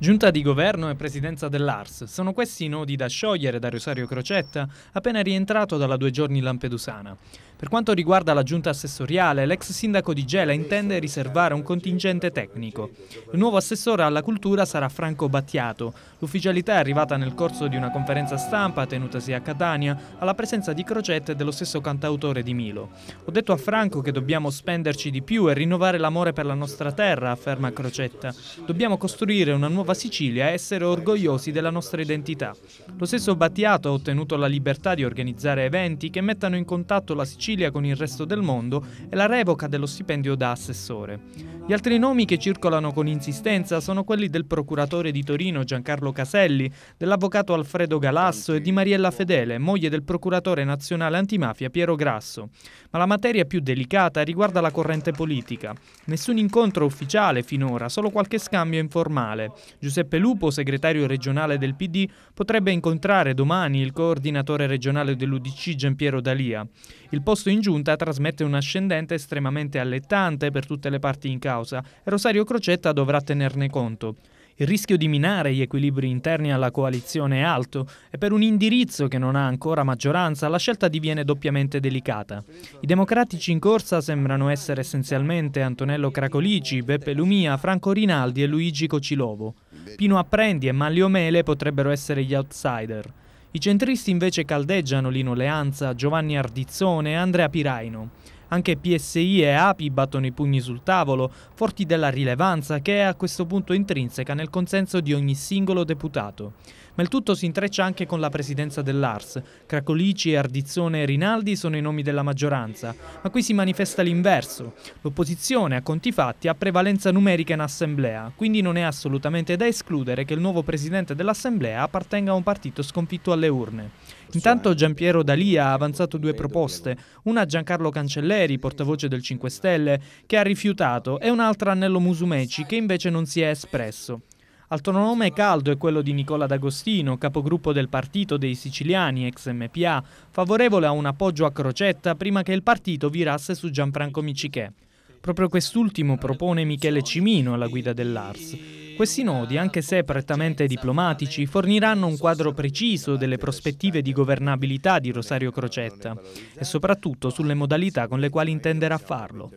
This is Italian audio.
Giunta di governo e presidenza dell'ARS. Sono questi i nodi da sciogliere da Rosario Crocetta, appena rientrato dalla 2 giorni lampedusana. Per quanto riguarda la giunta assessoriale, l'ex sindaco di Gela intende riservare un contingente tecnico. Il nuovo assessore alla cultura sarà Franco Battiato. L'ufficialità è arrivata nel corso di una conferenza stampa tenutasi a Catania, alla presenza di Crocetta e dello stesso cantautore di Milo. Ho detto a Franco che dobbiamo spenderci di più e rinnovare l'amore per la nostra terra, afferma Crocetta. Dobbiamo costruire una nuova Sicilia e essere orgogliosi della nostra identità. Lo stesso Battiato ha ottenuto la libertà di organizzare eventi che mettano in contatto la Sicilia con il resto del mondo e la revoca dello stipendio da assessore. Gli altri nomi che circolano con insistenza sono quelli del procuratore di Torino Giancarlo Caselli, dell'avvocato Alfredo Galasso e di Mariella Fedele, moglie del procuratore nazionale antimafia Piero Grasso. Ma la materia più delicata riguarda la corrente politica. Nessun incontro ufficiale finora, solo qualche scambio informale. Giuseppe Lupo, segretario regionale del PD, potrebbe incontrare domani il coordinatore regionale dell'UDC Giampiero D'Alia. Il posto in giunta trasmette un ascendente estremamente allettante per tutte le parti in causa e Rosario Crocetta dovrà tenerne conto. Il rischio di minare gli equilibri interni alla coalizione è alto e per un indirizzo che non ha ancora maggioranza la scelta diviene doppiamente delicata. I democratici in corsa sembrano essere essenzialmente Antonello Cracolici, Beppe Lumia, Franco Rinaldi e Luigi Cocilovo. Pino Apprendi e Manlio Mele potrebbero essere gli outsider. I centristi invece caldeggiano Lino Leanza, Giovanni Ardizzone e Andrea Piraino. Anche PSI e API battono i pugni sul tavolo, forti della rilevanza che è a questo punto intrinseca nel consenso di ogni singolo deputato. Ma il tutto si intreccia anche con la presidenza dell'ARS. Cracolici, Ardizzone e Rinaldi sono i nomi della maggioranza, ma qui si manifesta l'inverso. L'opposizione, a conti fatti, ha prevalenza numerica in assemblea, quindi non è assolutamente da escludere che il nuovo presidente dell'assemblea appartenga a un partito sconfitto alle urne. Intanto Giampiero D'Alia ha avanzato due proposte, una a Giancarlo Cancelleri, portavoce del 5 Stelle, che ha rifiutato, e un'altra a Nello Musumeci, che invece non si è espresso. Altro nome caldo è quello di Nicola D'Agostino, capogruppo del Partito dei Siciliani, ex MPA, favorevole a un appoggio a Crocetta prima che il partito virasse su Gianfranco Miccichè. Proprio quest'ultimo propone Michele Cimino alla guida dell'ARS. Questi nodi, anche se prettamente diplomatici, forniranno un quadro preciso delle prospettive di governabilità di Rosario Crocetta e soprattutto sulle modalità con le quali intenderà farlo.